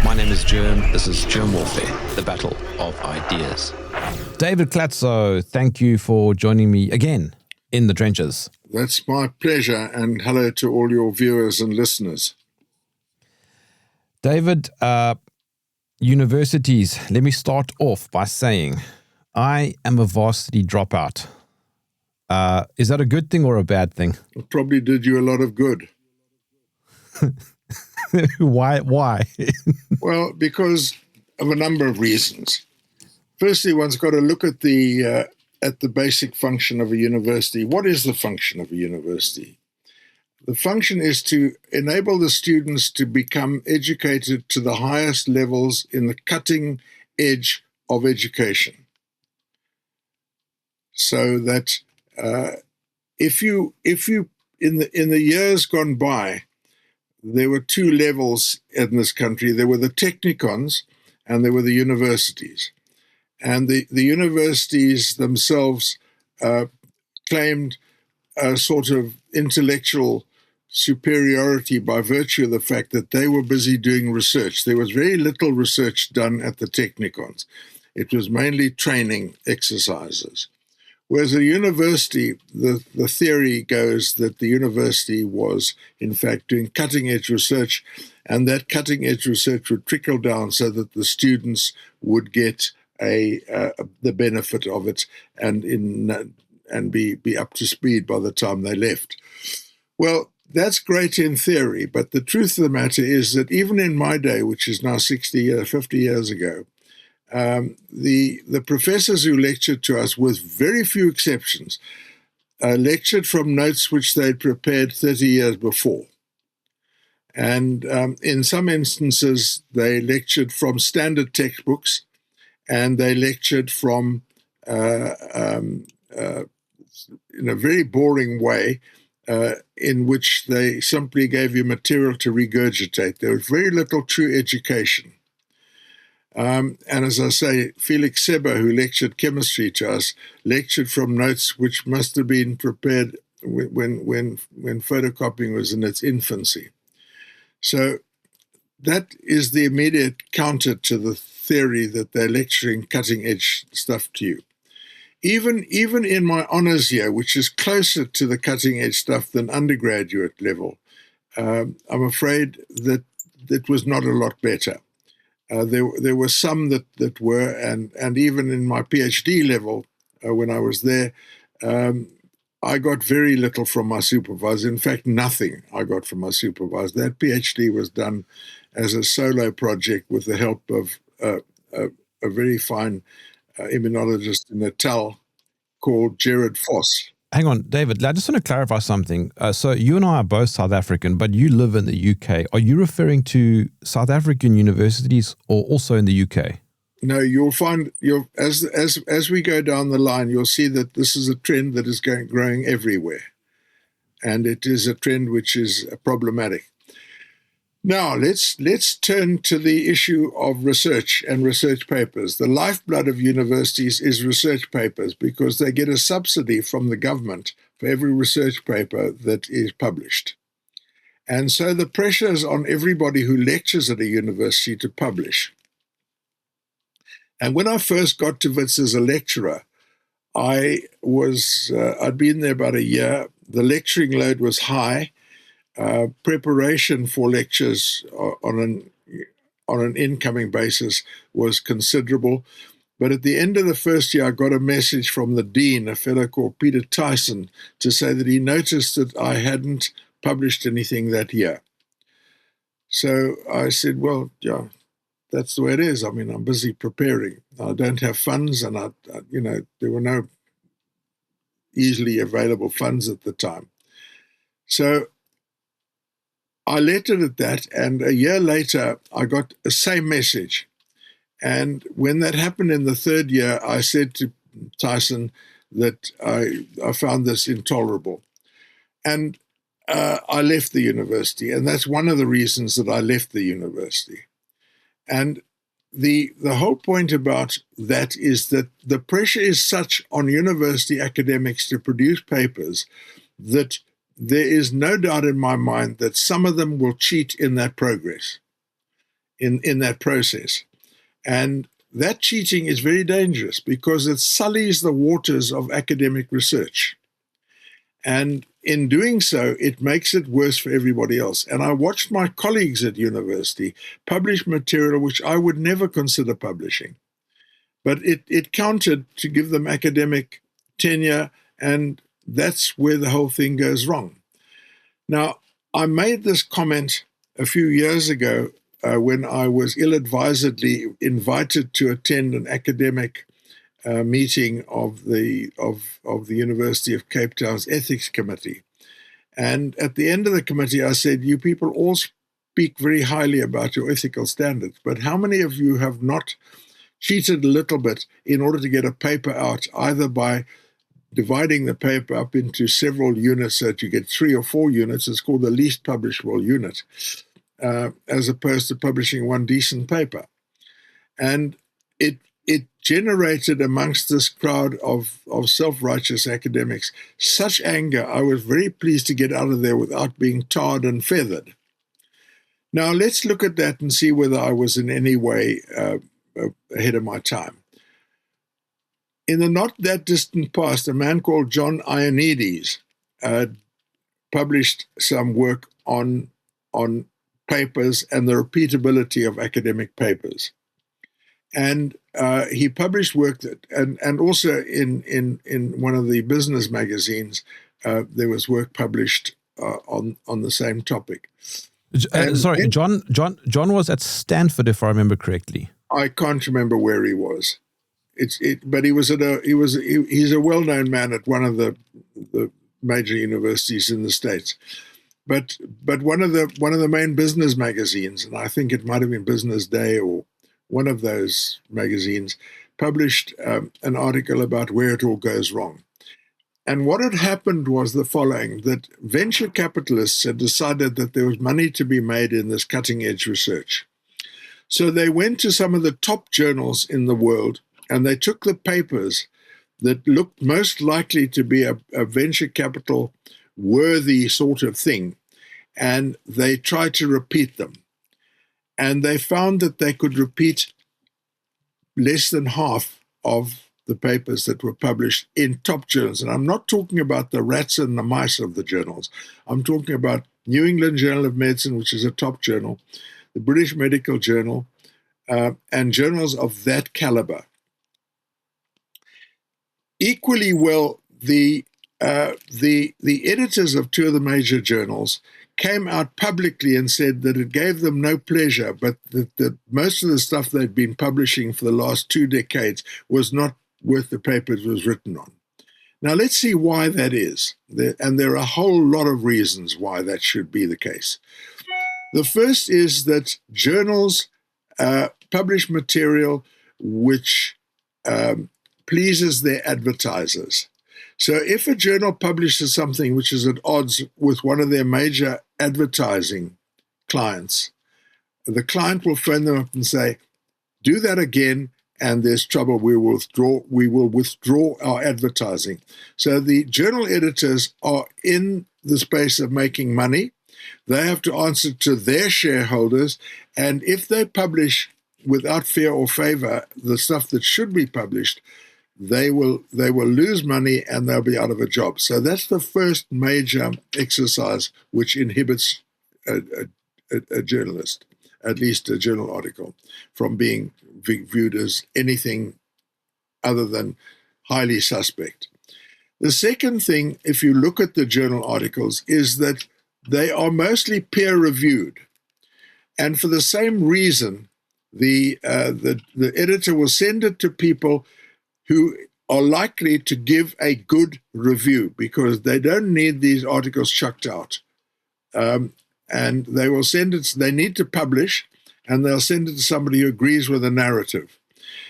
My name is Jerm. This is Germ Warfare, the battle of ideas. David Klatzow, thank you for joining me again in the trenches. That's my pleasure, and hello to all your viewers and listeners. David, universities, let me start off by saying I am a varsity dropout. Is that a good thing or a bad thing? It probably did you a lot of good. Why? Well, because of a number of reasons. Firstly, one's got to look at the basic function of a university. What is the function of a university? The function is to enable the students to become educated to the highest levels in the cutting edge of education. So that if you in the years gone by, there were two levels in this country. There were the technikons and there were the universities. And the universities themselves claimed a sort of intellectual superiority by virtue of the fact that they were busy doing research. There was very little research done at the technikons. It was mainly training exercises. Whereas a university, the theory goes that the university was, in fact, doing cutting-edge research, and that cutting-edge research would trickle down so that the students would get the benefit of it and be up to speed by the time they left. Well, that's great in theory, but the truth of the matter is that even in my day, which is now 50 years ago, the professors who lectured to us, with very few exceptions, lectured from notes which they'd prepared 30 years before. And in some instances, they lectured from standard textbooks, and they lectured from, in a very boring way, in which they simply gave you material to regurgitate. There was very little true education. And as I say, Felix Seber, who lectured chemistry to us, lectured from notes which must have been prepared when photocopying was in its infancy. So that is the immediate counter to the theory that they're lecturing cutting-edge stuff to you. Even in my honors year, which is closer to the cutting-edge stuff than undergraduate level, I'm afraid that it was not a lot better. There were some that were, and even in my PhD level, when I was there, I got very little from my supervisor. In fact, nothing I got from my supervisor. That PhD was done as a solo project with the help of a very fine immunologist in Natal called Gerard Voss. Hang on, David, I just want to clarify something. So you and I are both South African, but you live in the UK. Are you referring to South African universities or also in the UK? No, you'll find as we go down the line, you'll see that this is a trend that is growing everywhere. And it is a trend which is problematic. Now, let's turn to the issue of research and research papers. The lifeblood of universities is research papers because they get a subsidy from the government for every research paper that is published. And so the pressure is on everybody who lectures at a university to publish. And when I first got to WITS as a lecturer, I'd been there about a year. The lecturing load was high. Preparation for lectures on an incoming basis was considerable. But at the end of the first year, I got a message from the dean, a fellow called Peter Tyson, to say that he noticed that I hadn't published anything that year. So I said, well, yeah, that's the way it is. I mean, I'm busy preparing. I don't have funds, and there were no easily available funds at the time. So I left it at that, and a year later, I got the same message. And when that happened in the third year, I said to Tyson that I found this intolerable. And I left the university, and that's one of the reasons that I left the university. And the whole point about that is that the pressure is such on university academics to produce papers that there is no doubt in my mind that some of them will cheat in that progress. in that process. And that cheating is very dangerous because it sullies the waters of academic research. And in doing so, it makes it worse for everybody else. And I watched my colleagues at university publish material which I would never consider publishing. But it counted to give them academic tenure, and that's where the whole thing goes wrong. Now, I made this comment a few years ago when I was ill-advisedly invited to attend an academic meeting of the University of Cape Town's Ethics Committee. And at the end of the committee, I said, you people all speak very highly about your ethical standards, but how many of you have not cheated a little bit in order to get a paper out, either by dividing the paper up into several units so that you get 3 or 4 units? It's called the least publishable unit, as opposed to publishing one decent paper. And it generated amongst this crowd of self-righteous academics such anger, I was very pleased to get out of there without being tarred and feathered. Now, let's look at that and see whether I was in any way ahead of my time. In the not that distant past, a man called John Ioannidis published some work on papers and the repeatability of academic papers. And he published work that, and also in one of the business magazines, there was work published on the same topic. Sorry, John was at Stanford, if I remember correctly. I can't remember where he was. But he was he's a well-known man at one of the major universities in the States. But one of the main business magazines, and I think it might have been Business Day or one of those magazines, published an article about where it all goes wrong. And what had happened was the following, that venture capitalists had decided that there was money to be made in this cutting-edge research. So they went to some of the top journals in the world, and they took the papers that looked most likely to be a venture capital worthy sort of thing, and they tried to repeat them. And they found that they could repeat less than half of the papers that were published in top journals. And I'm not talking about the rats and the mice of the journals. I'm talking about New England Journal of Medicine, which is a top journal, the British Medical Journal, and journals of that caliber. Equally well, the editors of 2 of the major journals came out publicly and said that it gave them no pleasure, but that most of the stuff they'd been publishing for the last 2 decades was not worth the paper it was written on. Now, let's see why that is. And there are a whole lot of reasons why that should be the case. The first is that journals publish material which pleases their advertisers. So if a journal publishes something which is at odds with one of their major advertising clients, the client will phone them up and say, do that again, and there's trouble. We will withdraw our advertising. So the journal editors are in the space of making money. They have to answer to their shareholders, and if they publish without fear or favor the stuff that should be published, they will lose money and they'll be out of a job. So that's the first major exercise which inhibits a journalist, at least a journal article, from being viewed as anything other than highly suspect. The second thing, if you look at the journal articles, is that they are mostly peer-reviewed. And for the same reason, the editor will send it to people who are likely to give a good review, because they don't need these articles chucked out. And they will send it, they need to publish, and they'll send it to somebody who agrees with the narrative.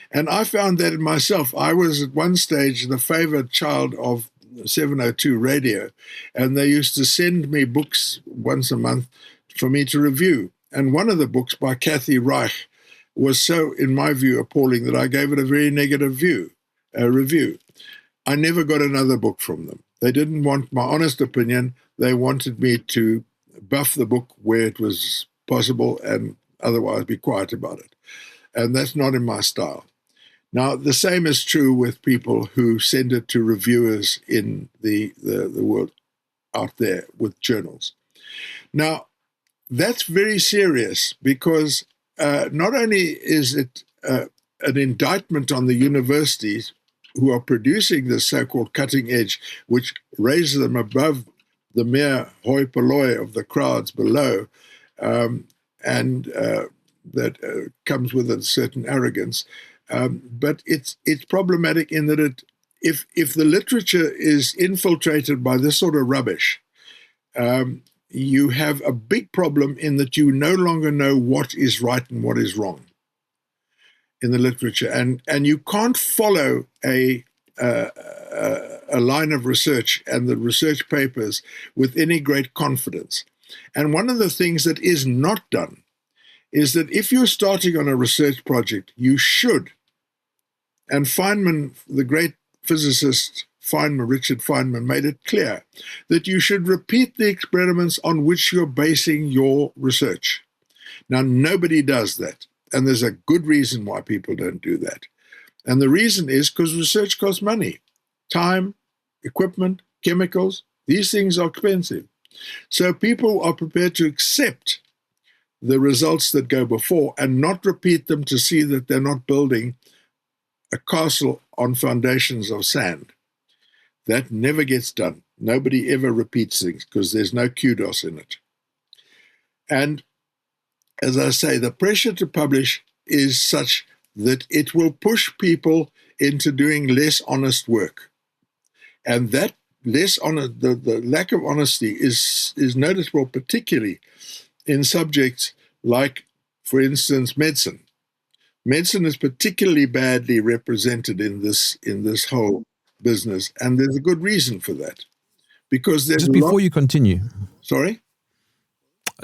And I found that in myself. I was at one stage the favored child of 702 radio, and they used to send me books once a month for me to review. And one of the books by Kathy Reich was so, in my view, appalling that I gave it a very negative review. I never got another book from them. They didn't want my honest opinion. They wanted me to buff the book where it was possible, and otherwise be quiet about it. And that's not in my style. Now, the same is true with people who send it to reviewers in the world out there with journals. Now, that's very serious because not only is it an indictment on the universities who are producing this so-called cutting edge, which raises them above the mere hoi polloi of the crowds below, and that comes with a certain arrogance. But it's problematic in that if the literature is infiltrated by this sort of rubbish, you have a big problem in that you no longer know what is right and what is wrong in the literature, and you can't follow a line of research and the research papers with any great confidence. And one of the things that is not done is that if you're starting on a research project, you should, and Feynman, the great physicist Richard Feynman, made it clear that you should repeat the experiments on which you're basing your research. Now, nobody does that, and there's a good reason why people don't do that. And the reason is because research costs money, time, equipment, chemicals. These things are expensive. So people are prepared to accept the results that go before and not repeat them to see that they're not building a castle on foundations of sand. That never gets done. Nobody ever repeats things because there's no kudos in it. And as I say, the pressure to publish is such that it will push people into doing less honest work. And that the lack of honesty is noticeable, particularly in subjects like, for instance, medicine. Medicine is particularly badly represented in this whole business, and there's a good reason for that. Because there's just before you continue. Sorry?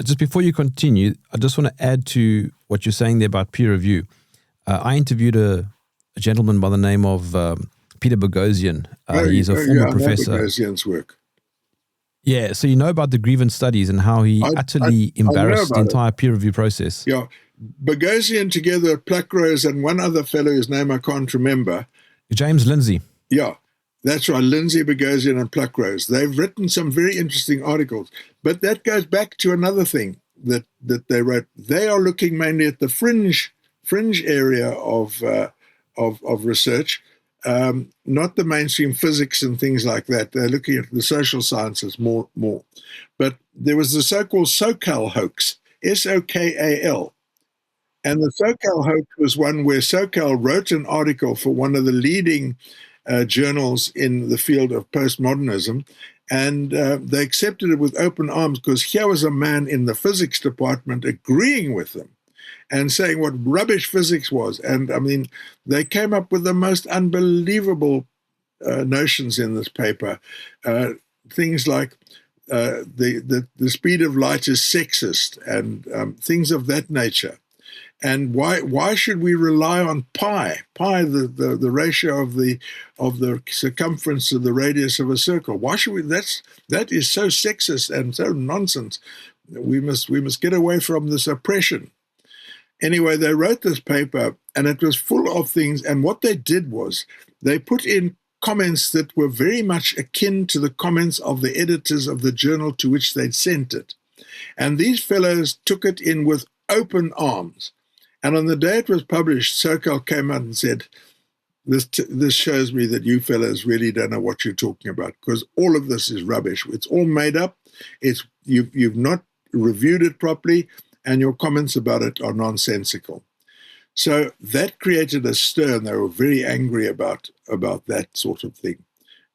Just before you continue, I just want to add to what you're saying there about peer review. I interviewed a gentleman by the name of Peter Boghossian. He's a former professor. Boghossian's work. Yeah, so you know about the grievance studies and how he utterly embarrassed the entire peer review process. Yeah, Boghossian together with Pluckrose and one other fellow whose name I can't remember. James Lindsay. Yeah, that's right, Lindsay, Boghossian and Pluckrose. They've written some very interesting articles, but that goes back to another thing that they wrote. They are looking mainly at the fringe area of research, not the mainstream physics and things like that. They're looking at the social sciences more. But there was the so-called SoCal hoax, SOKAL. And the SoCal hoax was one where SoCal wrote an article for one of the leading journals in the field of postmodernism, and they accepted it with open arms because here was a man in the physics department agreeing with them and saying what rubbish physics was. And I mean, they came up with the most unbelievable notions in this paper. Things like the speed of light is sexist and things of that nature. And why should we rely on pi, the ratio of the circumference to the radius of a circle? Why should we? That is so sexist and so nonsense. We must get away from this oppression. Anyway, they wrote this paper, and it was full of things. And what they did was they put in comments that were very much akin to the comments of the editors of the journal to which they'd sent it. And these fellows took it in with open arms. And on the day it was published, SoCal came out and said, this shows me that you fellows really don't know what you're talking about, because all of this is rubbish. It's all made up. You've not reviewed it properly, and your comments about it are nonsensical. So that created a stir, and they were very angry about that sort of thing.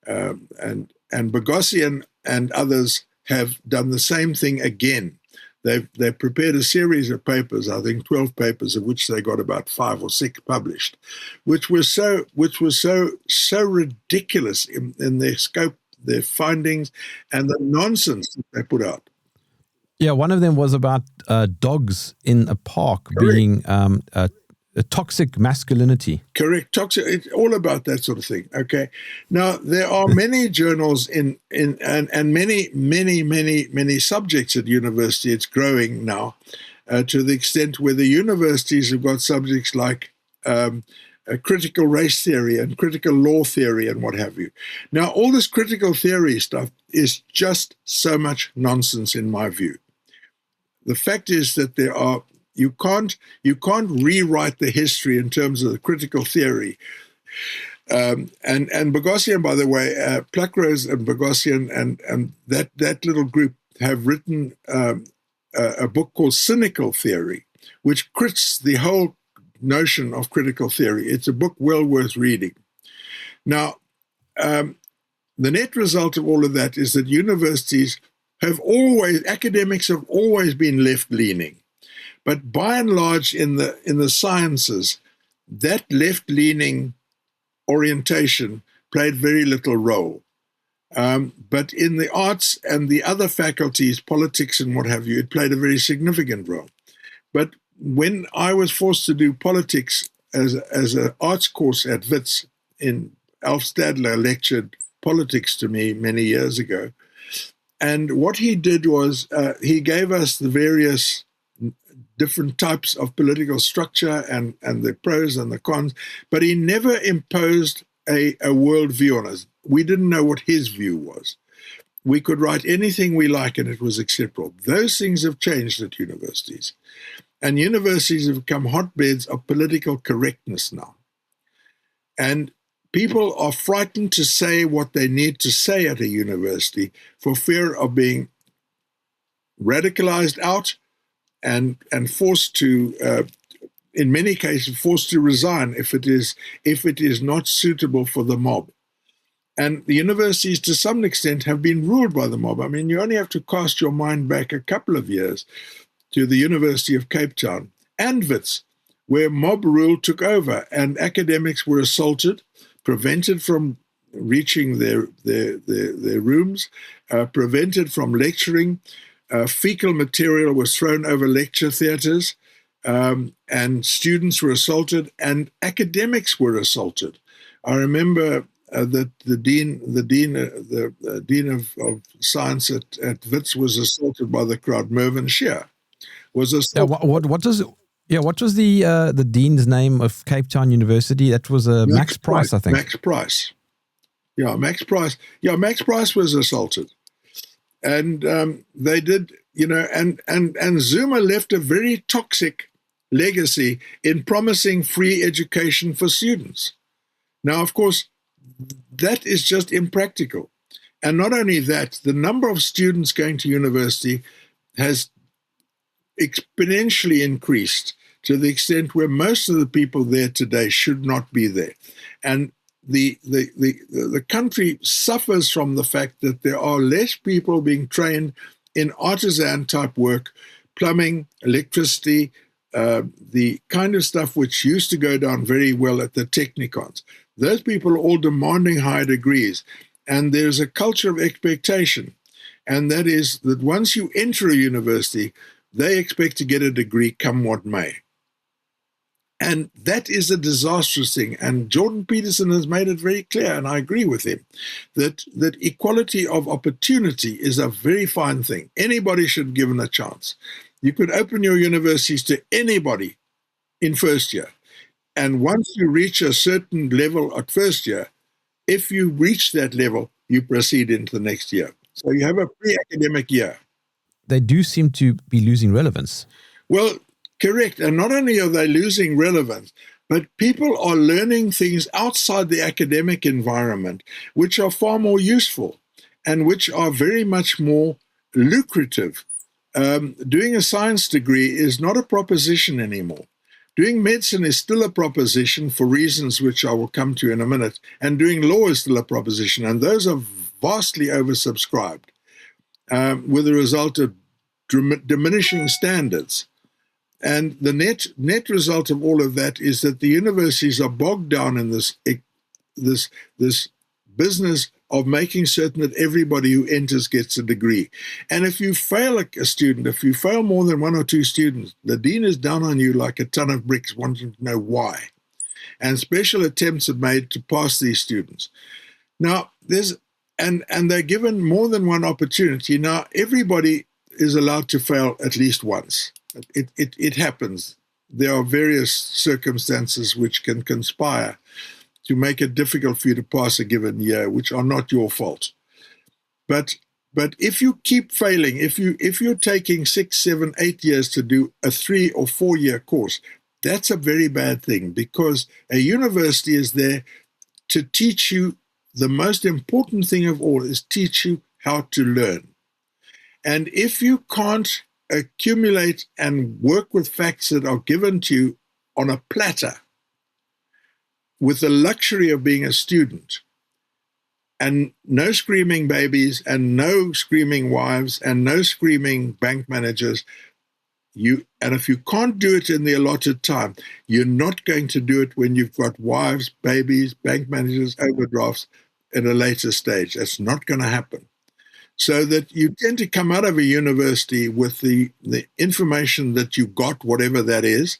And Boghossian and others have done the same thing again. They've prepared a series of papers, I think 12 papers, of which they got about 5 or 6 published, which was so ridiculous in their scope, their findings, and the nonsense that they put out. Yeah, one of them was about dogs in a park. Correct. Being a toxic masculinity. Correct, toxic. It's all about that sort of thing. Okay, now there are many journals and many subjects at university. It's growing now, to the extent where the universities have got subjects like critical race theory and critical law theory and what have you. Now, all this critical theory stuff is just so much nonsense in my view. The fact is that you can't rewrite the history in terms of the critical theory. And Boghossian, by the way, Pluckrose and Boghossian and that little group have written a book called Cynical Theory, which crits the whole notion of critical theory. It's a book well worth reading. Now, the net result of all of that is that universities academics have always been left-leaning. But by and large in the sciences, that left-leaning orientation played very little role. But in the arts and the other faculties, politics and what have you, it played a very significant role. But when I was forced to do politics as an arts course at Wits, Alf Stadler lectured politics to me many years ago. And what he did was he gave us the various different types of political structure and the pros and the cons, but he never imposed a worldview on us. We didn't know what his view was. We could write anything we like and it was acceptable. Those things have changed at universities. And universities have become hotbeds of political correctness now. And people are frightened to say what they need to say at a university for fear of being radicalized out and forced to, in many cases, forced to resign if it is not suitable for the mob. And the universities, to some extent, have been ruled by the mob. I mean, you only have to cast your mind back a couple of years to the University of Cape Town and Wits, where mob rule took over and academics were assaulted, prevented from reaching their rooms, prevented from lecturing. Fecal material was thrown over lecture theatres, and students were assaulted, and academics were assaulted. I remember that the dean of science at Wits was assaulted by the crowd. Mervyn Shear was assaulted. Yeah, what was the dean's name of Cape Town University? That was Max Price, I think. Max Price. Yeah, Max Price. Yeah, Max Price was assaulted. And they did, and Zuma left a very toxic legacy in promising free education for students. Now, of course, that is just impractical. And not only that, the number of students going to university has exponentially increased to the extent where most of the people there today should not be there. And the country suffers from the fact that there are less people being trained in artisan type work, plumbing, electricity, the kind of stuff which used to go down very well at the technicons. Those people are all demanding higher degrees. And there's a culture of expectation. And that is that once you enter a university, they expect to get a degree come what may. And that is a disastrous thing. And Jordan Peterson has made it very clear, and I agree with him, that equality of opportunity is a very fine thing. Anybody should be given a chance. You could open your universities to anybody in first year. And once you reach a certain level at first year, if you reach that level, you proceed into the next year. So you have a pre-academic year. They do seem to be losing relevance. Well, correct. And not only are they losing relevance, but people are learning things outside the academic environment, which are far more useful and which are very much more lucrative. Doing a science degree is not a proposition anymore. Doing medicine is still a proposition for reasons which I will come to in a minute. And doing law is still a proposition. And those are vastly oversubscribed, with the result of diminishing standards. And the net result of all of that is that the universities are bogged down in this business of making certain that everybody who enters gets a degree. And if you fail a student, if you fail more than one or two students, the dean is down on you like a ton of bricks, wanting to know why. And special attempts are made to pass these students. Now, and they're given more than one opportunity. Now, everybody is allowed to fail at least once. It happens. There are various circumstances which can conspire to make it difficult for you to pass a given year, which are not your fault. But if you keep failing, if you're taking 6, 7, 8 years to do a 3 or 4 year course, that's a very bad thing, because a university is there to teach you. The most important thing of all is teach you how to learn. And if you can't accumulate and work with facts that are given to you on a platter, with the luxury of being a student, and no screaming babies and no screaming wives and no screaming bank managers, and if you can't do it in the allotted time, you're not going to do it when you've got wives, babies, bank managers, overdrafts at a later stage. That's not going to happen. So that you tend to come out of a university with the information that you got, whatever that is,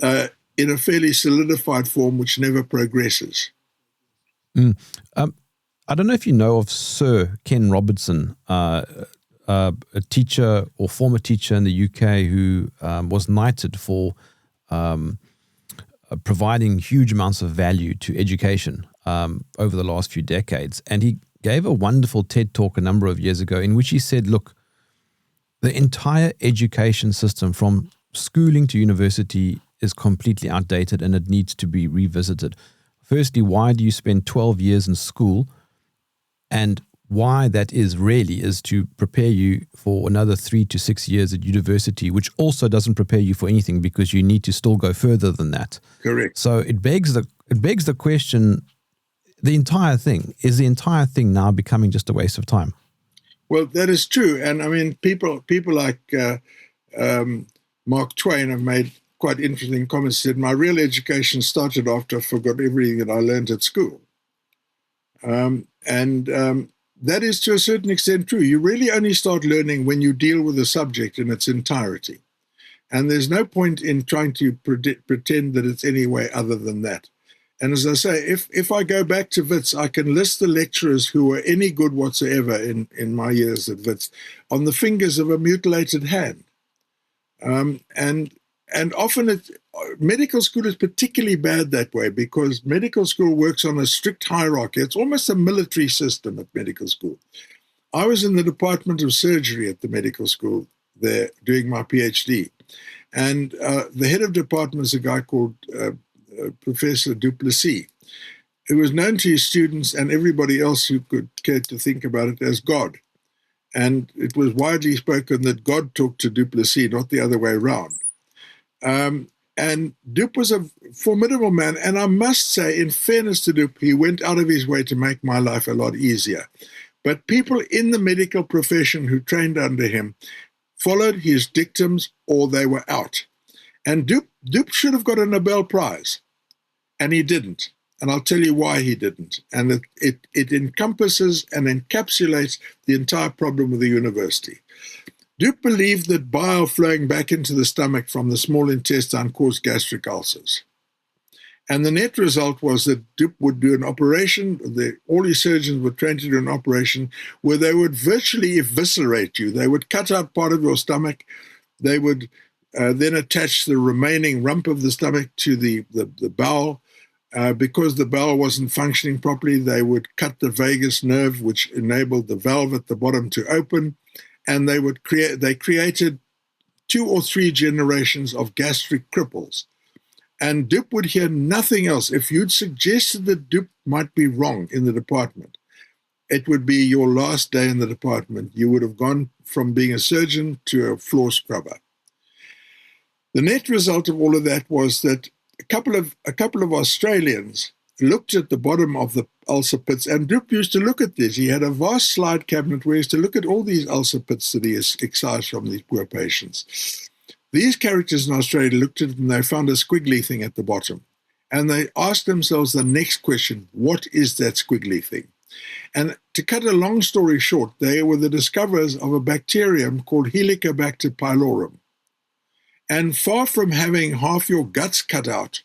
in a fairly solidified form, which never progresses. I don't know if you know of Sir Ken Robertson, a teacher or former teacher in the UK who was knighted for providing huge amounts of value to education over the last few decades. And he gave a wonderful TED talk a number of years ago in which he said, look, the entire education system from schooling to university is completely outdated and it needs to be revisited. Firstly, why do you spend 12 years in school? And why that is really is to prepare you for another 3 to 6 years at university, which also doesn't prepare you for anything because you need to still go further than that. Correct. So it begs the question, the entire thing now becoming just a waste of time? Well, that is true. And I mean, people like Mark Twain have made quite interesting comments. He said, my real education started after I forgot everything that I learned at school. That is to a certain extent true. You really only start learning when you deal with a subject in its entirety. And there's no point in trying to pretend that it's any way other than that. And as I say, if I go back to Wits, I can list the lecturers who were any good whatsoever in my years at Wits on the fingers of a mutilated hand. And often medical school is particularly bad that way because medical school works on a strict hierarchy. It's almost a military system at medical school. I was in the Department of Surgery at the medical school there doing my PhD. And the head of department is a guy called Professor Duplessis, who was known to his students and everybody else who could care to think about it as God. And it was widely spoken that God talked to Duplessis, not the other way around. And Dup was a formidable man. And I must say, in fairness to Dup, he went out of his way to make my life a lot easier. But people in the medical profession who trained under him followed his dictums or they were out. And Dup should have got a Nobel Prize, and he didn't. And I'll tell you why he didn't. And it encompasses and encapsulates the entire problem of the university. Dup believed that bile flowing back into the stomach from the small intestine caused gastric ulcers. And the net result was that Dup would do an operation, all his surgeons were trained to do an operation where they would virtually eviscerate you. They would cut out part of your stomach. They would then attach the remaining rump of the stomach to the bowel. Because the bowel wasn't functioning properly, they would cut the vagus nerve, which enabled the valve at the bottom to open. And they created 2 or 3 generations of gastric cripples. And Dup would hear nothing else. If you'd suggested that Dup might be wrong in the department, it would be your last day in the department. You would have gone from being a surgeon to a floor scrubber. The net result of all of that was that a couple of Australians looked at the bottom of the ulcer pits, and Dup used to look at this. He had a vast slide cabinet where he used to look at all these ulcer pits that he excised from these poor patients. These characters in Australia looked at it and they found a squiggly thing at the bottom. And they asked themselves the next question, what is that squiggly thing? And to cut a long story short, they were the discoverers of a bacterium called Helicobacter pylori. And far from having half your guts cut out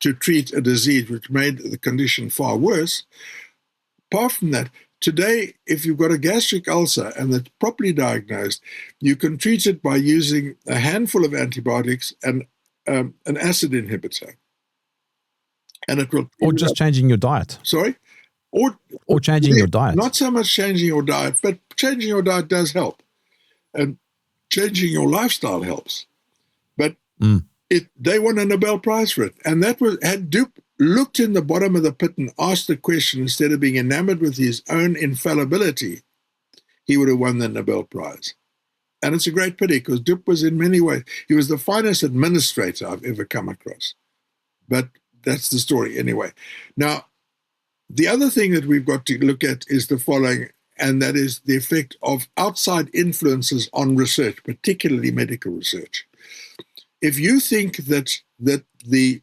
to treat a disease which made the condition far worse, apart from that, today, if you've got a gastric ulcer and it's properly diagnosed, you can treat it by using a handful of antibiotics and an acid inhibitor. And it will... Or just changing your diet. Sorry? Or changing your diet. Not so much changing your diet, but changing your diet does help. And changing your lifestyle helps. But they won a Nobel Prize for it. And that was, had Dupe looked in the bottom of the pit and asked the question instead of being enamored with his own infallibility, he would have won the Nobel Prize. And it's a great pity because Dupe was in many ways, he was the finest administrator I've ever come across. But that's the story anyway. Now, the other thing that we've got to look at is the following, and that is the effect of outside influences on research, particularly medical research. If you think that the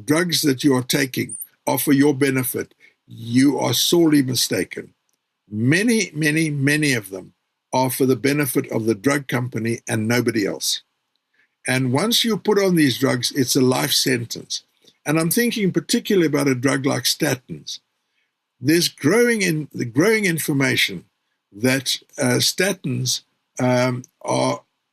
drugs that you are taking are for your benefit, you are sorely mistaken. Many, many, many of them are for the benefit of the drug company and nobody else. And once you put on these drugs, it's a life sentence. And I'm thinking particularly about a drug like statins. There's growing information that statins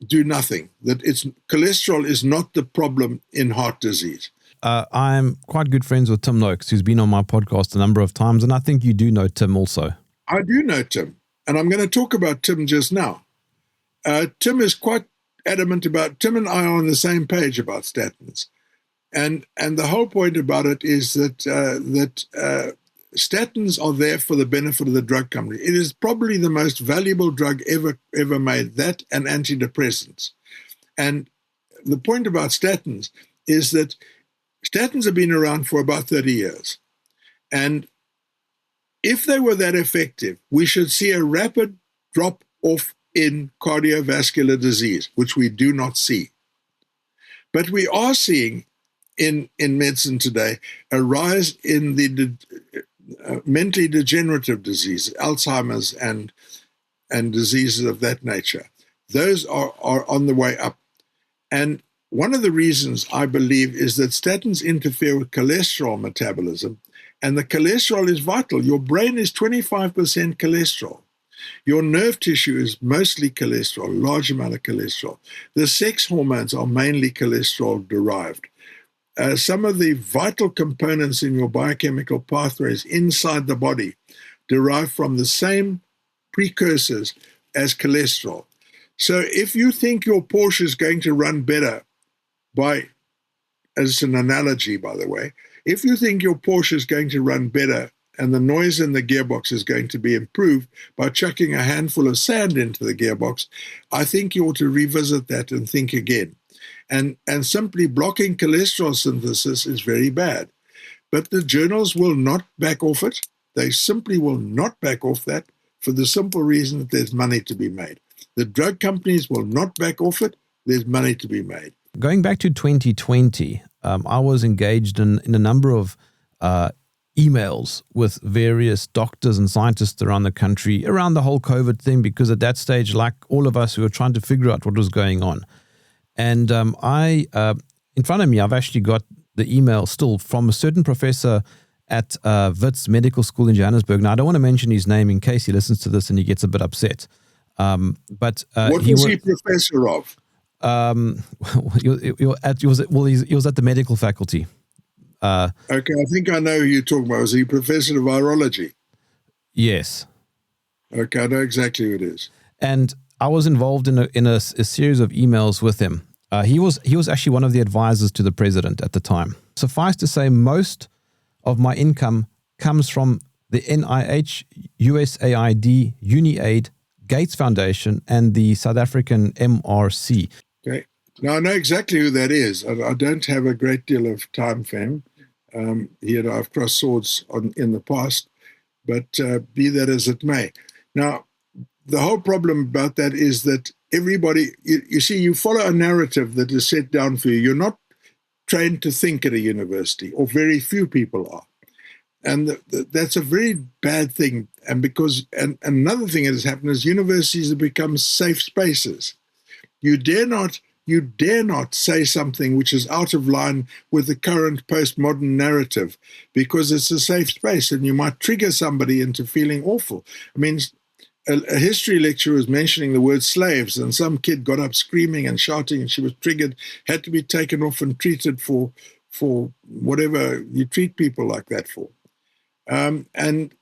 do nothing, that cholesterol is not the problem in heart disease. I'm quite good friends with Tim Noakes, who's been on my podcast a number of times, and I think you do know Tim also. I do know Tim, and I'm going to talk about Tim just now. Tim is quite adamant about, Tim and I are on the same page about statins. And the whole point about it is that statins are there for the benefit of the drug company. It is probably the most valuable drug ever made, that and antidepressants. And the point about statins is that statins have been around for about 30 years. And if they were that effective, we should see a rapid drop off in cardiovascular disease, which we do not see. But we are seeing in medicine today a rise in the mentally degenerative diseases, Alzheimer's and diseases of that nature. Those are on the way up. And one of the reasons I believe is that statins interfere with cholesterol metabolism, and the cholesterol is vital. Your brain is 25% cholesterol. Your nerve tissue is mostly cholesterol, a large amount of cholesterol. The sex hormones are mainly cholesterol derived. Some of the vital components in your biochemical pathways inside the body derive from the same precursors as cholesterol. So if you think your Porsche is going to run better as an analogy, by the way, if you think your Porsche is going to run better and the noise in the gearbox is going to be improved by chucking a handful of sand into the gearbox, I think you ought to revisit that and think again. And simply blocking cholesterol synthesis is very bad. But the journals will not back off it. They simply will not back off that for the simple reason that there's money to be made. The drug companies will not back off it. There's money to be made. Going back to 2020, I was engaged in a number of emails with various doctors and scientists around the country around the whole COVID thing, because at that stage, like all of us, we were trying to figure out what was going on. And in front of me, I've actually got the email still from a certain professor at Wits Medical School in Johannesburg. Now, I don't want to mention his name in case he listens to this and he gets a bit upset. But what was he professor of? He was at the medical faculty. Okay, I think I know who you're talking about. Was he professor of virology? Yes. Okay, I know exactly who it is. And I was involved in a series of emails with him. He was actually one of the advisors to the president at the time. Suffice to say, most of my income comes from the NIH, USAID, UniAid, Gates Foundation, and the South African MRC. Okay. Now, I know exactly who that is. I don't have a great deal of time for him. I've crossed swords in the past, but be that as it may. Now, the whole problem about that is that everybody, you see, you follow a narrative that is set down for you. You're not trained to think at a university, or very few people are. And that's a very bad thing. And another thing that has happened is universities have become safe spaces. You dare not you dare not say something which is out of line with the current postmodern narrative, because it's a safe space and you might trigger somebody into feeling awful. I mean, a history lecturer was mentioning the word slaves, and some kid got up screaming and shouting, and she was triggered, had to be taken off and treated for whatever you treat people like that for. And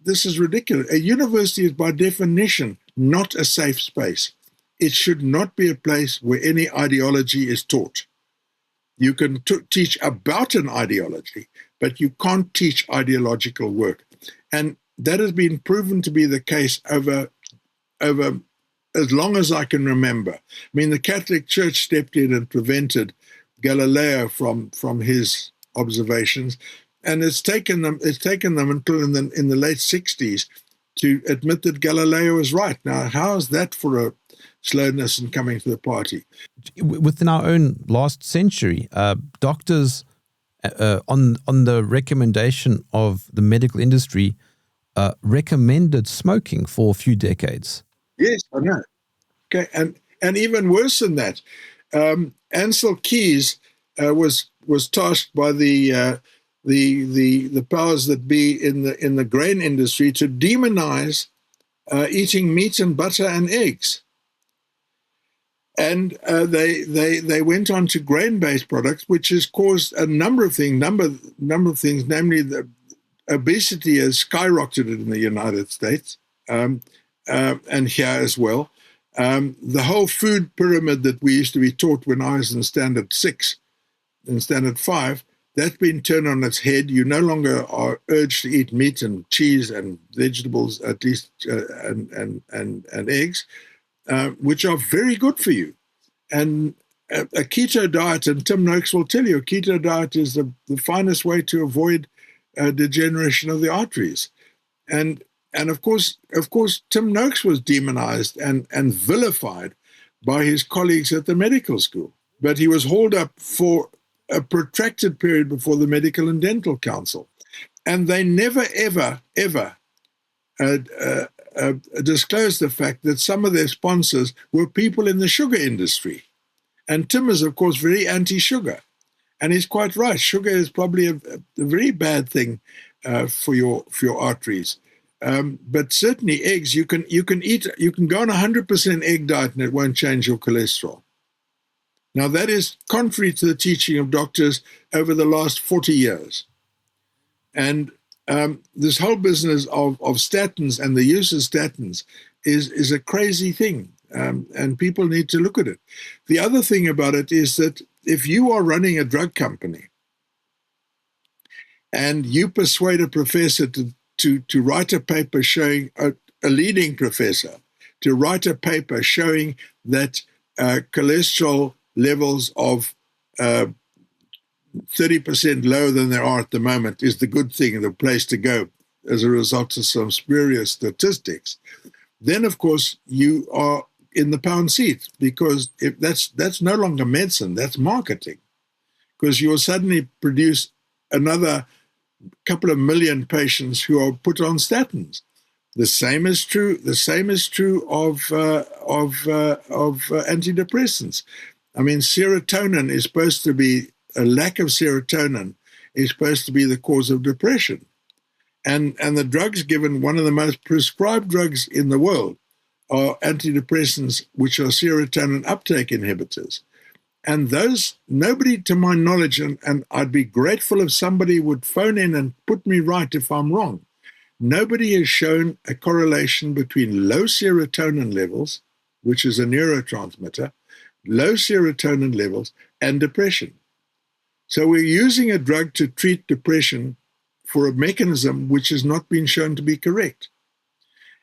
this is ridiculous. A university is by definition not a safe space. It should not be a place where any ideology is taught. You can teach about an ideology, but you can't teach ideological work. And that has been proven to be the case over as long as I can remember. I mean, the Catholic Church stepped in and prevented Galileo from his observations, and it's taken them until in the late 60s to admit that Galileo was right. Now, how is that for a slowness in coming to the party? Within our own last century, doctors, on the recommendation of the medical industry, recommended smoking for a few decades. Yes, I know. Okay, and even worse than that, Ansel Keys was tasked by the powers that be in the grain industry to demonize eating meat and butter and eggs. And they went on to grain-based products, which has caused a number of things. Namely, the obesity has skyrocketed in the United States, and here as well. The whole food pyramid that we used to be taught when I was in Standard 6, in Standard 5, that's been turned on its head. You no longer are urged to eat meat and cheese and vegetables, at least, and eggs, which are very good for you. And a keto diet, and Tim Noakes will tell you, a keto diet is the finest way to avoid degeneration of the arteries. And of course, Tim Noakes was demonized and vilified by his colleagues at the medical school. But he was hauled up for a protracted period before the Medical and Dental Council. And they never, ever, ever disclosed the fact that some of their sponsors were people in the sugar industry. And Tim is, of course, very anti-sugar. And he's quite right. Sugar is probably a very bad thing for your arteries. But certainly eggs, you can go on a 100% egg diet and it won't change your cholesterol. Now, that is contrary to the teaching of doctors over the last 40 years. And this whole business of statins and the use of statins is a crazy thing, and people need to look at it. The other thing about it is that if you are running a drug company and you persuade a professor to write a paper showing, a leading professor, to write a paper showing that cholesterol levels of 30% lower than there are at the moment is the good thing, the place to go as a result of some spurious statistics, then of course you are in the pound seat, because if that's no longer medicine, that's marketing, because you'll suddenly produce another couple of million patients who are put on statins. The same is true of antidepressants. I mean, serotonin is supposed to be, a lack of serotonin is supposed to be the cause of depression. And the drugs given, one of the most prescribed drugs in the world, are antidepressants, which are serotonin uptake inhibitors. And those, nobody to my knowledge, and I'd be grateful if somebody would phone in and put me right if I'm wrong, nobody has shown a correlation between low serotonin levels, which is a neurotransmitter, low serotonin levels, and depression. So we're using a drug to treat depression for a mechanism which has not been shown to be correct.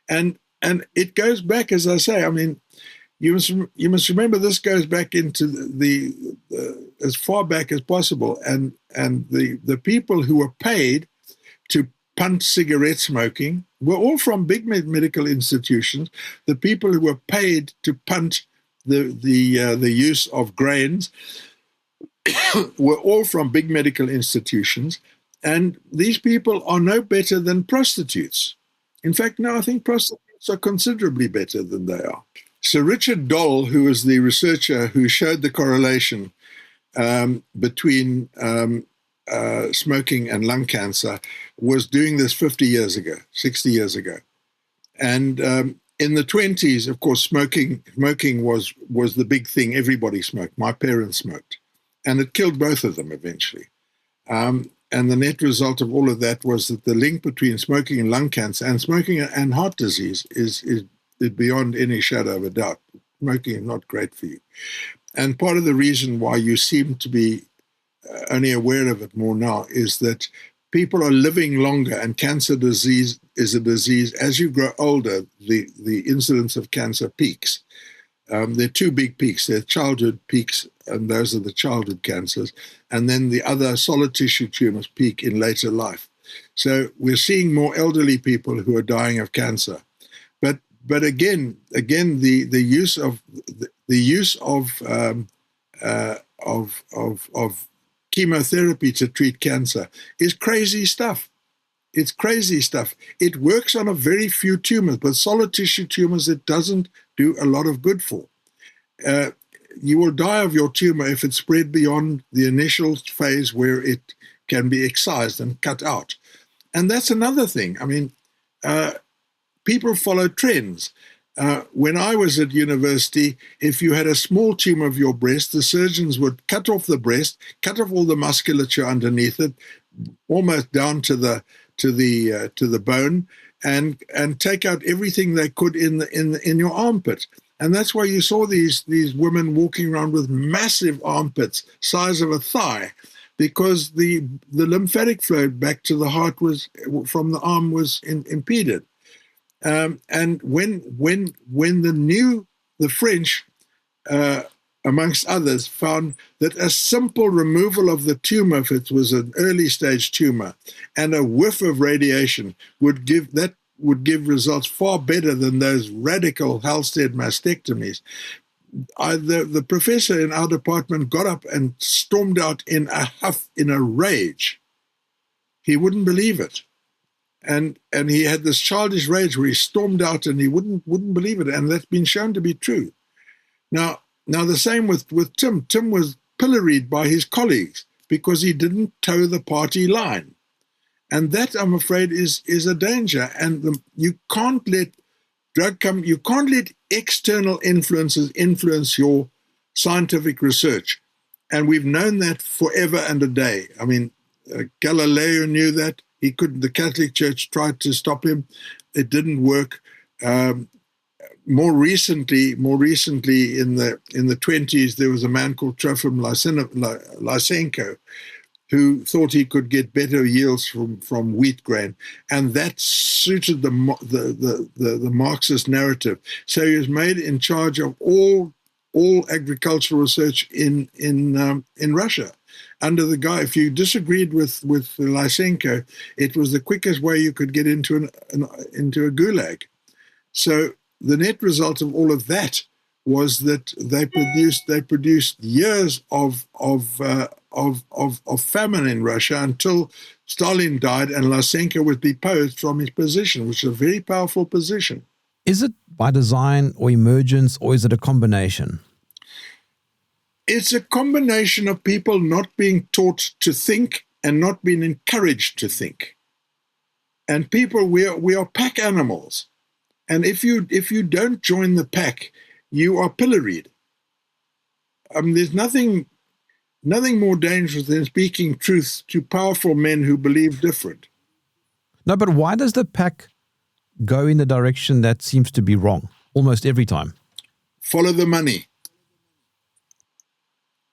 And it goes back, as I say, I mean, you must remember this goes back into the as far back as possible, and the people who were paid to punt cigarette smoking were all from big medical institutions. The people who were paid to punt the use of grains were all from big medical institutions, and these people are no better than prostitutes. In fact, no, I think prostitutes are considerably better than they are. Sir Richard Doll, who was the researcher who showed the correlation between smoking and lung cancer, was doing this 50 years ago, 60 years ago. And in the 20s, of course, smoking was the big thing. Everybody smoked. My parents smoked. And it killed both of them eventually. And the net result of all of that was that the link between smoking and lung cancer and smoking and heart disease is beyond any shadow of a doubt. Smoking is not great for you. And part of the reason why you seem to be only aware of it more now is that people are living longer, and cancer disease is a disease. As you grow older, the incidence of cancer peaks. There are two big peaks. There are childhood peaks, and those are the childhood cancers. And then the other solid tissue tumors peak in later life. So we're seeing more elderly people who are dying of cancer. But again, the use of chemotherapy to treat cancer is crazy stuff. It's crazy stuff. It works on a very few tumors, but solid tissue tumors it doesn't do a lot of good for. You will die of your tumor if it's spread beyond the initial phase where it can be excised and cut out. And that's another thing. I mean, people follow trends. When I was at university, if you had a small tumor of your breast, the surgeons would cut off the breast, cut off all the musculature underneath it, almost down to the bone, and take out everything they could in your armpit. And that's why you saw these women walking around with massive armpits, size of a thigh, because the lymphatic flow back to the heart from the arm was impeded. And when the French, amongst others, found that a simple removal of the tumor, if it was an early stage tumor, and a whiff of radiation would give results far better than those radical Halsted mastectomies. The professor in our department got up and stormed out in a huff, in a rage. He wouldn't believe it. And he had this childish rage where he stormed out and he wouldn't believe it. And that's been shown to be true. Now the same with Tim. Tim was pilloried by his colleagues because he didn't toe the party line. And that, I'm afraid, is a danger. And you can't let you can't let external influences influence your scientific research. And we've known that forever and a day. I mean, Galileo knew that. He couldn't. The Catholic Church tried to stop him. It didn't work. More recently, in the 20s, there was a man called Trofim Lysenko, who thought he could get better yields from wheat grain, and that suited the Marxist narrative. So he was made in charge of all agricultural research in Russia. Under the guy, if you disagreed with Lysenko, it was the quickest way you could get into a gulag. So the net result of all of that was that they produced years of famine in Russia until Stalin died and Lysenko was deposed from his position, which is a very powerful position. Is it by design or emergence, or is it a combination? It's a combination of people not being taught to think and not being encouraged to think. And people, we are pack animals. And if you don't join the pack, you are pilloried. There's nothing more dangerous than speaking truth to powerful men who believe different. No, but why does the pack go in the direction that seems to be wrong almost every time? Follow the money.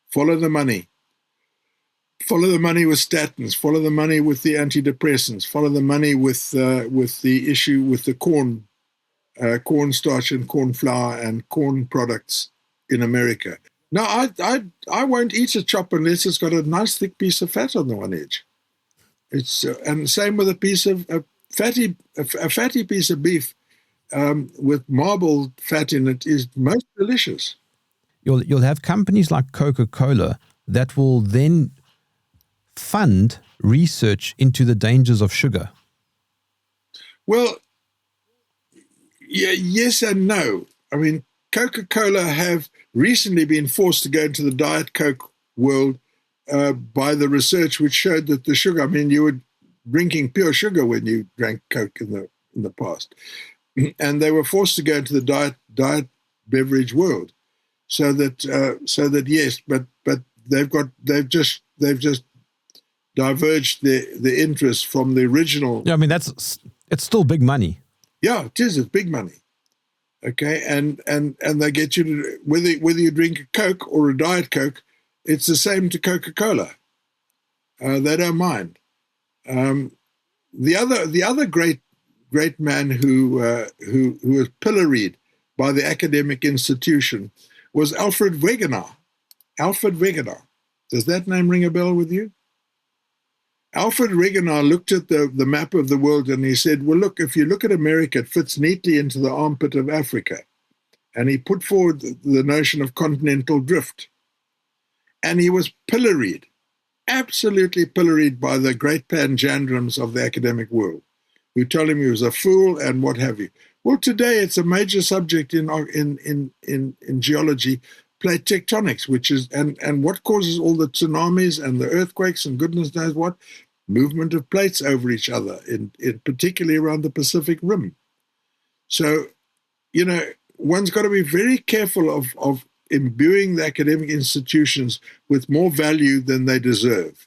Follow the money. Follow the money with statins. Follow the money with the antidepressants. Follow the money with the issue with the cornstarch and corn flour and corn products in America. Now, I won't eat a chop unless it's got a nice thick piece of fat on the one edge. It's and same with a fatty piece of beef with marbled fat in it is most delicious. You'll have companies like Coca-Cola that will then fund research into the dangers of sugar. Well, yeah, yes and no. I mean, Coca-Cola have recently been forced to go into the Diet Coke world by the research which showed that the sugar, I mean, you were drinking pure sugar when you drank Coke in the past. And they were forced to go into the diet beverage world. So that yes, but they've just diverged the interest from the original. Yeah, I mean it's still big money. Yeah, it is. It's big money. Okay, and they get you to whether you drink a Coke or a Diet Coke, it's the same to Coca-Cola. They don't mind. The other great man who was pilloried by the academic institution was Alfred Wegener. Alfred Wegener. Does that name ring a bell with you? Alfred Wegener looked at the map of the world and he said, well, look, if you look at America, it fits neatly into the armpit of Africa. And he put forward the notion of continental drift. And he was pilloried, absolutely pilloried by the great panjandrums of the academic world, who told him he was a fool and what have you. Well, today it's a major subject in geology, plate tectonics, which is and what causes all the tsunamis and the earthquakes and goodness knows what, movement of plates over each other, in particularly around the Pacific Rim. So, one's got to be very careful of imbuing the academic institutions with more value than they deserve.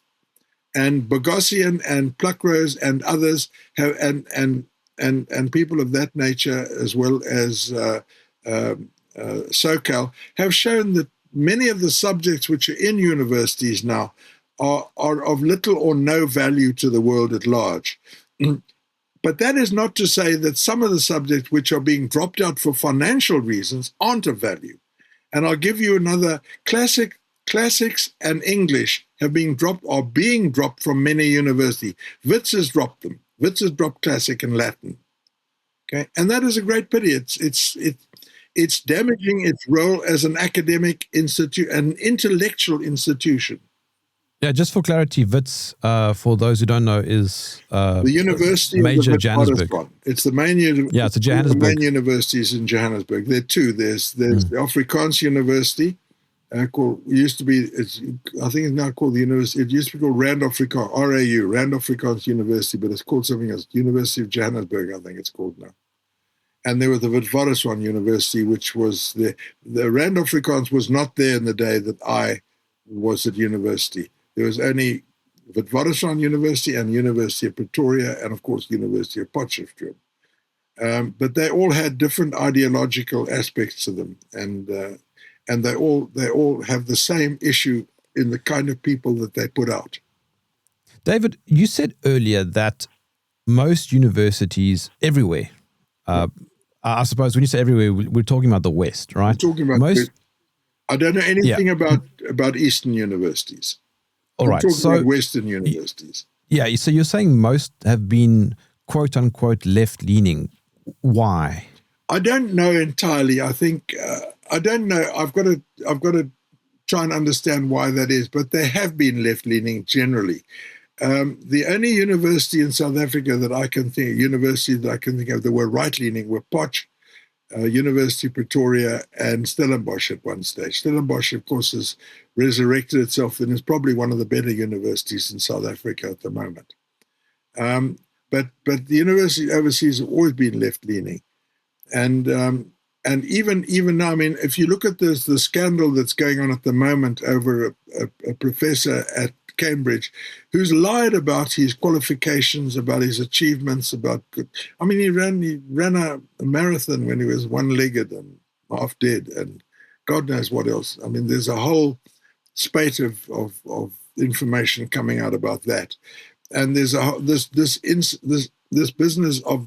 And Boghossian and Pluckrose and others have and people of that nature, as well as SoCal, have shown that many of the subjects which are in universities now are of little or no value to the world at large. But that is not to say that some of the subjects which are being dropped out for financial reasons aren't of value. And I'll give you another. Classics and English are being dropped from many universities. Wits has dropped them. Wits has dropped classic and Latin. Okay, and that is a great pity. It's damaging its role as an academic institute, an intellectual institution. Yeah, just for clarity, WITS, for those who don't know, is the University major of Johannesburg. It's the main university. It's a Johannesburg. The main universities in Johannesburg. There are two. There's the Afrikaans University, used to be. I think it's now called the University. It used to be called Rand Afrikaans, RAU, Rand Afrikaans University, but it's called something else. University of Johannesburg, I think it's called now. And there was the Witwatersrand University, which was the Rand Afrikaans was not there in the day that I was at university. There was only Witwatersrand University and University of Pretoria, and of course University of Potchefstroom. But they all had different ideological aspects to them, and they all have the same issue in the kind of people that they put out. David, you said earlier that most universities everywhere, I suppose when you say everywhere, we're talking about the West, right? We're talking about most. I don't know anything about Eastern universities. All right, I'm talking about Western universities. Yeah, so you're saying most have been quote unquote left leaning. Why? I don't know entirely. I think I don't know. I've got to try and understand why that is. But they have been left leaning generally. The only university in South Africa that I can think of that were right leaning were Potch, University of Pretoria, and Stellenbosch at one stage. Stellenbosch, of course, has resurrected itself and is probably one of the better universities in South Africa at the moment. But the university overseas have always been left leaning, and even now, I mean, if you look at the scandal that's going on at the moment over a professor at Cambridge who's lied about his qualifications, about his achievements, I mean, he ran a marathon when he was one-legged and half dead, and God knows what else. I mean, there's a whole spate of information coming out about that, and there's this business of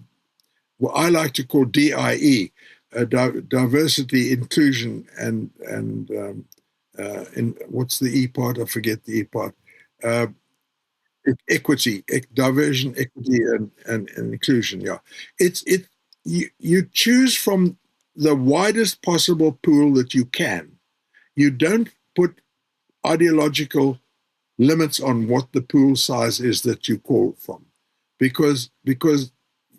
what I like to call DIE, diversity, inclusion, and in what's the E part? I forget the E part. Equity, diversion, equity, and inclusion. Yeah, you choose from the widest possible pool that you can. You don't put ideological limits on what the pool size is that you call from, because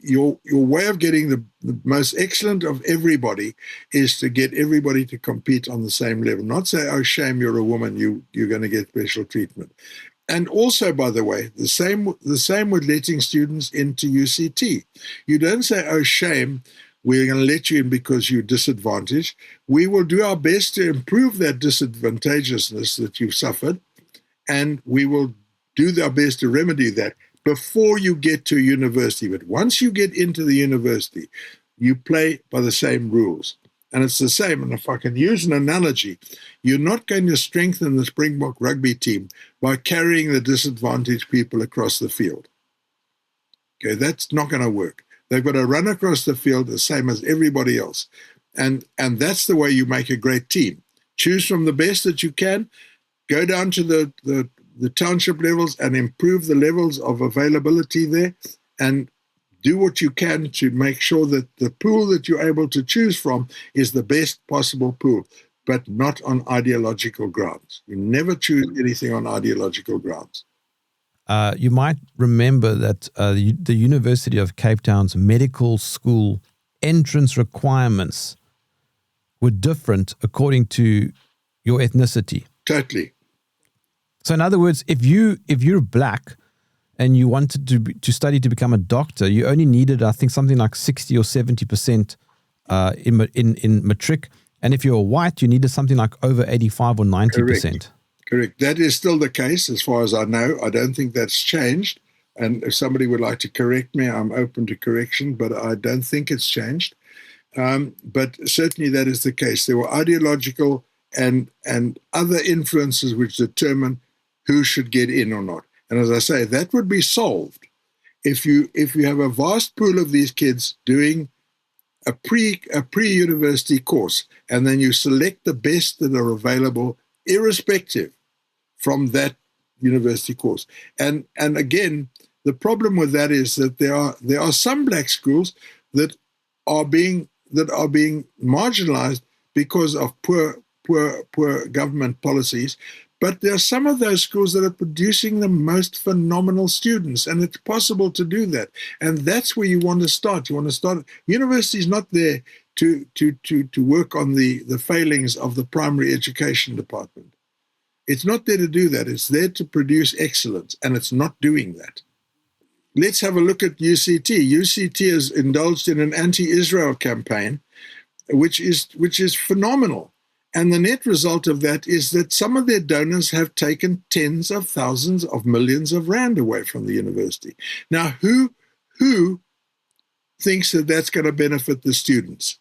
your way of getting the most excellent of everybody is to get everybody to compete on the same level. Not say, oh, shame, you're a woman, you're going to get special treatment. And also, by the way, the same with letting students into UCT. You don't say, oh, shame, we're going to let you in because you're disadvantaged. We will do our best to improve that disadvantageousness that you've suffered, and we will do our best to remedy that before you get to university. But once you get into the university, you play by the same rules. And it's the same. And if I can use an analogy, you're not going to strengthen the Springbok rugby team by carrying the disadvantaged people across the field. Okay, that's not going to work. They've got to run across the field the same as everybody else. And that's the way you make a great team. Choose from the best that you can, go down to the township levels and improve the levels of availability there, and do what you can to make sure that the pool that you're able to choose from is the best possible pool, but not on ideological grounds. You never choose anything on ideological grounds. You might remember that the University of Cape Town's medical school entrance requirements were different according to your ethnicity. Totally. So in other words, if you're black and you wanted to study to become a doctor, you only needed, I think, something like 60 or 70% in matric. And if you're white, you needed something like over 85 or 90%. Correct. That is still the case as far as I know. I don't think that's changed. And if somebody would like to correct me, I'm open to correction, but I don't think it's changed. But certainly that is the case. There were ideological and other influences which determine who should get in or not. And as I say, that would be solved if you have a vast pool of these kids doing a pre-university course, and then you select the best that are available, irrespective from that university course. And again, the problem with that is that there are some black schools that are being marginalized because of poor government policies. But there are some of those schools that are producing the most phenomenal students, and it's possible to do that. And that's where you want to start. You want to start. University is not there to work on the failings of the primary education department. It's not there to do that. It's there to produce excellence, and it's not doing that. Let's have a look at UCT. UCT has indulged in an anti-Israel campaign, which is phenomenal. And the net result of that is that some of their donors have taken tens of thousands of millions of rand away from the university. Now, who thinks that that's going to benefit the students?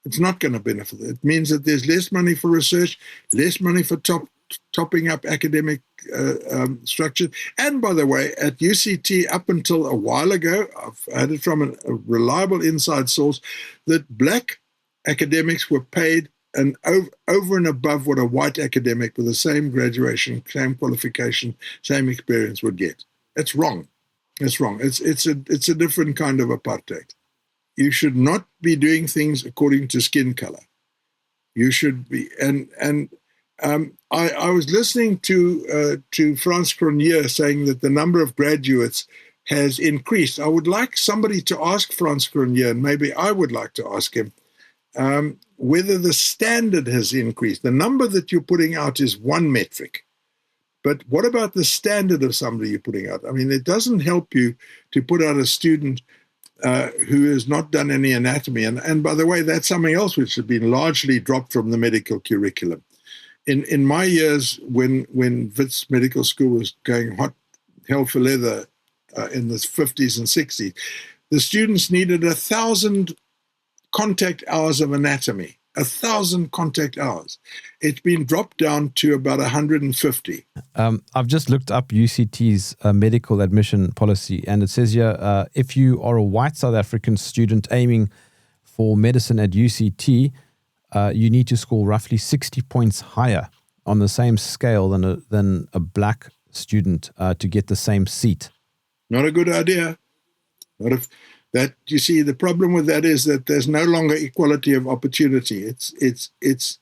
It's not going to benefit them. It means that there's less money for research, less money for topping up academic structure. And by the way, at UCT, up until a while ago, I've had it from a reliable inside source, that black academics were paid and over and above what a white academic with the same graduation, same qualification, same experience would get. That's wrong. That's wrong. It's a different kind of apartheid. You should not be doing things according to skin color. You should be. And I was listening to Frans Cronje saying that the number of graduates has increased. I would like somebody to ask Frans Cronje, and maybe I would like to ask him, whether the standard has increased. The number that you're putting out is one metric. But what about the standard of somebody you're putting out? I mean, it doesn't help you to put out a student who has not done any anatomy. And by the way, that's something else which has been largely dropped from the medical curriculum. In my years, when Wits Medical School was going hell for leather in the 50s and 60s, the students needed 1,000 contact hours of anatomy, 1,000 contact hours. It's been dropped down to about 150. I've just looked up UCT's medical admission policy, and it says here, if you are a white South African student aiming for medicine at UCT, you need to score roughly 60 points higher on the same scale than a black student to get the same seat. Not a good idea. You see, the problem with that is that there's no longer equality of opportunity. It's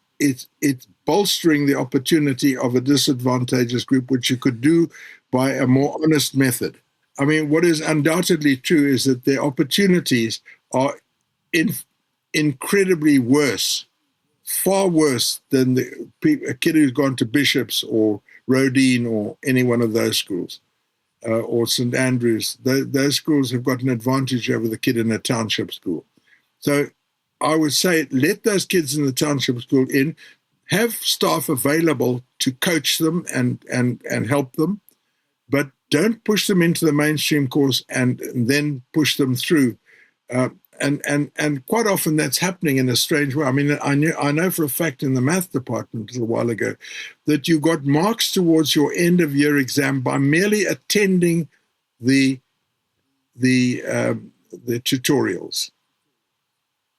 bolstering the opportunity of a disadvantaged group, which you could do by a more honest method. I mean, what is undoubtedly true is that their opportunities are incredibly worse, far worse than a kid who's gone to Bishop's or Rodine or any one of those schools, or St. Andrews. Those schools have got an advantage over the kid in a township school. So I would say let those kids in the township school in, have staff available to coach them and help them, but don't push them into the mainstream course and then push them through. And quite often that's happening in a strange way. I mean, I know for a fact in the math department a little while ago that you got marks towards your end of year exam by merely attending the tutorials.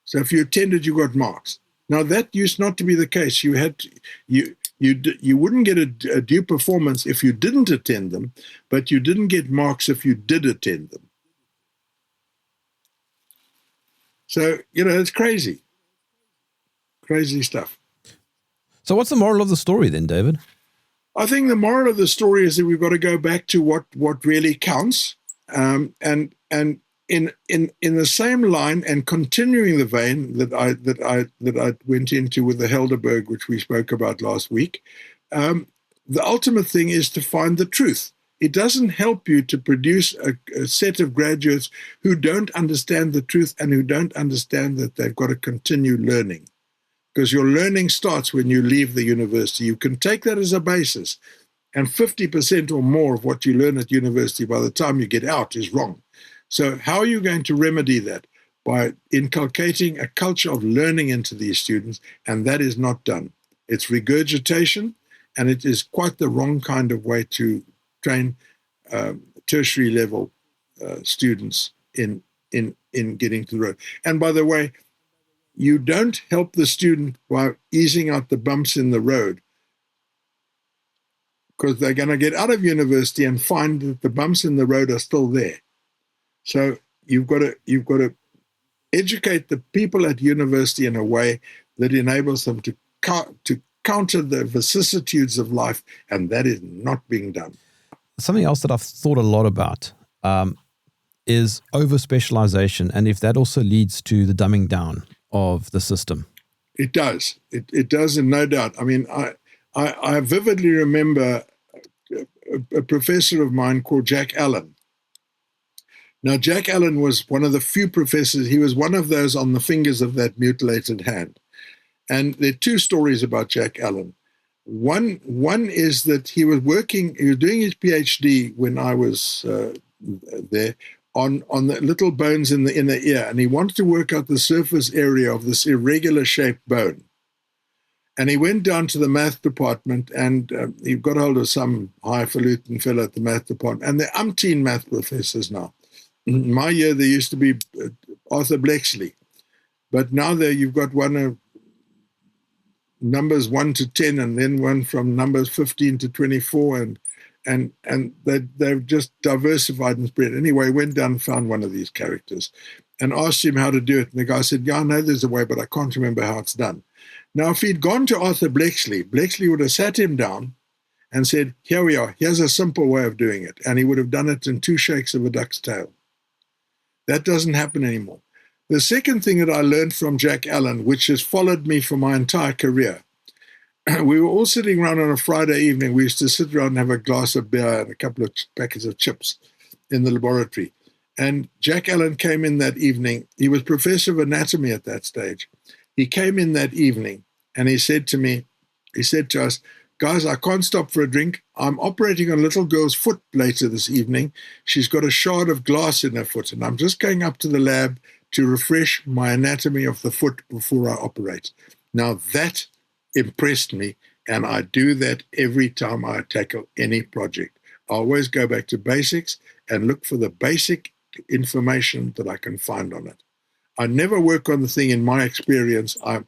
So if you attended, you got marks. Now that used not to be the case. You wouldn't get a due performance if you didn't attend them, but you didn't get marks if you did attend them. So, it's crazy. Crazy stuff. So what's the moral of the story then, David? I think the moral of the story is that we've got to go back to what really counts. And in the same line and continuing the vein that I went into with the Helderberg, which we spoke about last week, the ultimate thing is to find the truth. It doesn't help you to produce a set of graduates who don't understand the truth and who don't understand that they've got to continue learning, because your learning starts when you leave the university. You can take that as a basis, and 50% or more of what you learn at university by the time you get out is wrong. So how are you going to remedy that? By inculcating a culture of learning into these students, and that is not done. It's regurgitation, and it is quite the wrong kind of way to train tertiary level students in getting to the road. And by the way, you don't help the student by easing out the bumps in the road, because they're going to get out of university and find that the bumps in the road are still there. So you've got to educate the people at university in a way that enables them to counter the vicissitudes of life, and that is not being done. Something else that I've thought a lot about is over-specialization, and if that also leads to the dumbing down of the system. It does. It does, and no doubt. I mean, I vividly remember a professor of mine called Jack Allen. Now, Jack Allen was one of the few professors. He was one of those on the fingers of that mutilated hand. And there are two stories about Jack Allen. One is that he was doing his PhD when I was there on the little bones in the inner ear, and he wanted to work out the surface area of this irregular shaped bone. And he went down to the math department, and he got hold of some highfalutin fellow at the math department, and there are umpteen math professors now. In my year, there used to be Arthur Blexley, but now you've got one of numbers 1 to 10, and then one from numbers 15 to 24, and they've just diversified and spread. Anyway, went down and found one of these characters and asked him how to do it. And the guy said, yeah, I know there's a way, but I can't remember how it's done. Now, if he'd gone to Arthur Blexley, Blexley would have sat him down and said, here we are, here's a simple way of doing it. And he would have done it in 2 shakes of a duck's tail. That doesn't happen anymore. The second thing that I learned from Jack Allen, which has followed me for my entire career, we were all sitting around on a Friday evening. We used to sit around and have a glass of beer and a couple of packets of chips in the laboratory. And Jack Allen came in that evening. He was professor of anatomy at that stage. He came in that evening and he said to us, guys, I can't stop for a drink. I'm operating on a little girl's foot later this evening. She's got a shard of glass in her foot, and I'm just going up to the lab to refresh my anatomy of the foot before I operate. Now that impressed me, and I do that every time I tackle any project. I always go back to basics and look for the basic information that I can find on it. I never work on the thing in my experience. I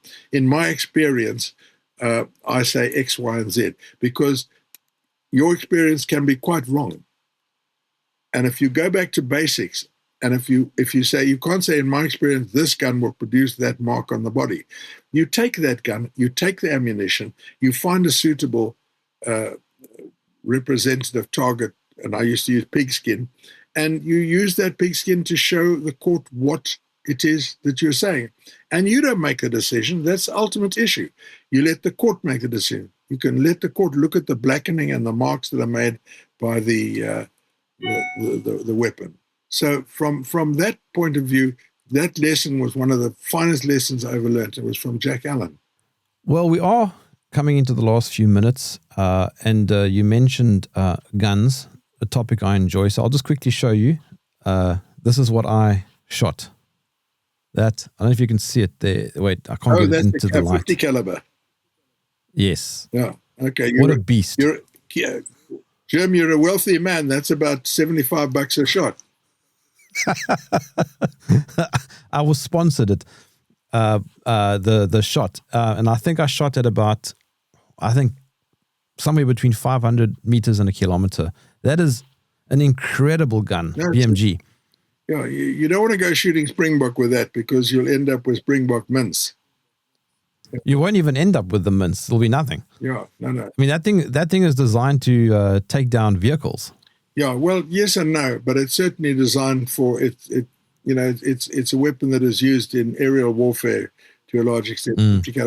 say X, Y, and Z, because your experience can be quite wrong. And if you go back to basics, and if you say, you can't say, in my experience, this gun will produce that mark on the body. You take that gun, you take the ammunition, you find a suitable representative target, and I used to use pigskin, and you use that pigskin to show the court what it is that you're saying. And you don't make the decision. That's the ultimate issue. You let the court make the decision. You can let the court look at the blackening and the marks that are made by the weapon. So from that point of view, that lesson was one of the finest lessons I ever learned. It was from Jack Allen. Well, we are coming into the last few minutes, and you mentioned guns, a topic I enjoy. So I'll just quickly show you. This is what I shot. That, I don't know if you can see it there. Wait, I can't get it into the light. 50 caliber. Yes. Yeah. Okay. What a beast. Jerm, you're a wealthy man. That's about $75 a shot. I was sponsored it, the shot, and I think I shot at about, somewhere between 500 meters and a kilometer. That is an incredible gun, BMG. Yeah, you don't want to go shooting springbok with that because you'll end up with springbok mints. You won't even end up with the mints. It'll be nothing. Yeah, no. I mean, that thing is designed to take down vehicles. Yeah, well, yes and no, but it's certainly designed for it's a weapon that is used in aerial warfare to a large extent.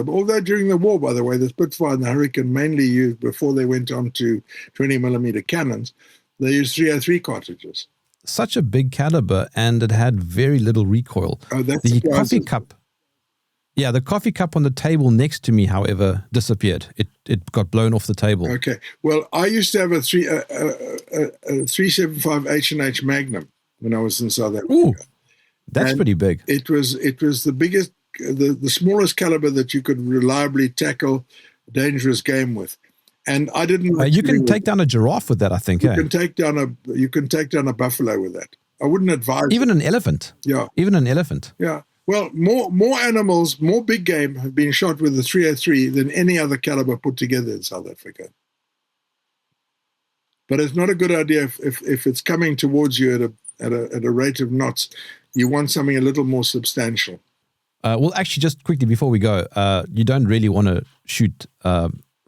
Although during the war, by the way, the Spitfire and the Hurricane mainly used, before they went on to 20 millimeter cannons, they used 303 cartridges. Such a big caliber, and it had very little recoil. Oh, that's the coffee cup. Yeah, the coffee cup on the table next to me, however, disappeared. It got blown off the table. Okay. Well, I used to have a 375 H&H Magnum when I was in South Africa. Ooh, that's pretty big. It was the biggest, the smallest caliber that you could reliably tackle dangerous game with. And I didn't. You can take down a giraffe with that, I think. You can take down a buffalo with that. I wouldn't advise. Even an elephant. Yeah. Even an elephant. Yeah. Well, more animals, more big game have been shot with the 303 than any other caliber put together in South Africa. But it's not a good idea if it's coming towards you at a rate of knots. You want something a little more substantial. Well, actually, just quickly before we go, you don't really want to shoot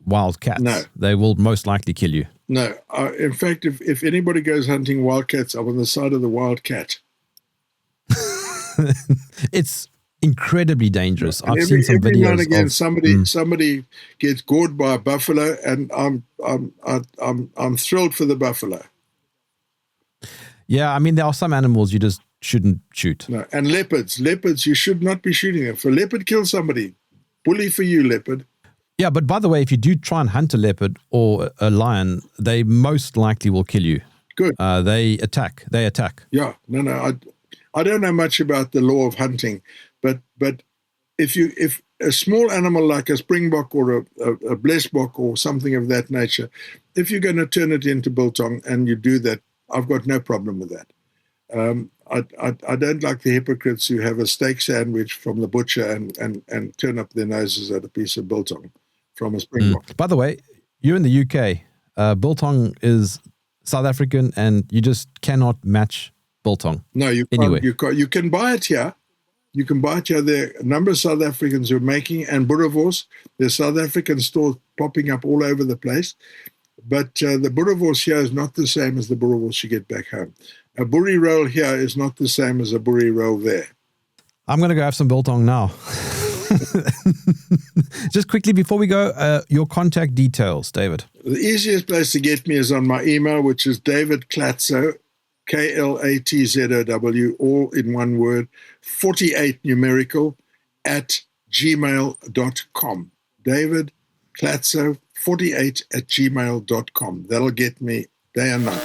wild cats. No. They will most likely kill you. No. In fact, if anybody goes hunting wildcats, I'm on the side of the wildcat. It's incredibly dangerous. And I've seen some videos. Every now and again, somebody gets gored by a buffalo, and I'm thrilled for the buffalo. Yeah, I mean, there are some animals you just shouldn't shoot. No, and leopards, you should not be shooting them. If a leopard kills somebody, bully for you, leopard. Yeah, but by the way, if you do try and hunt a leopard or a lion, they most likely will kill you. Good. They attack. Yeah, no. I don't know much about the law of hunting, but if a small animal like a springbok or a blesbok or something of that nature, if you're going to turn it into biltong and you do that, I've got no problem with that. I don't like the hypocrites who have a steak sandwich from the butcher and turn up their noses at a piece of biltong from a springbok. By the way, you're in the UK. Biltong is South African, and you just cannot match biltong. No, you can't. Anyway. You can buy it here. You can buy it here. There are a number of South Africans who are making, and boerewors. There's South African stores popping up all over the place. But the boerewors here is not the same as the boerewors you get back home. A boerie roll here is not the same as a boerie roll there. I'm going to go have some biltong now. Just quickly before we go, your contact details, David. The easiest place to get me is on my email, which is David Klatzow, Klatzow, all in one word, 48 numerical, @gmail.com. David Klatzow, 48 @gmail.com. That'll get me day and night.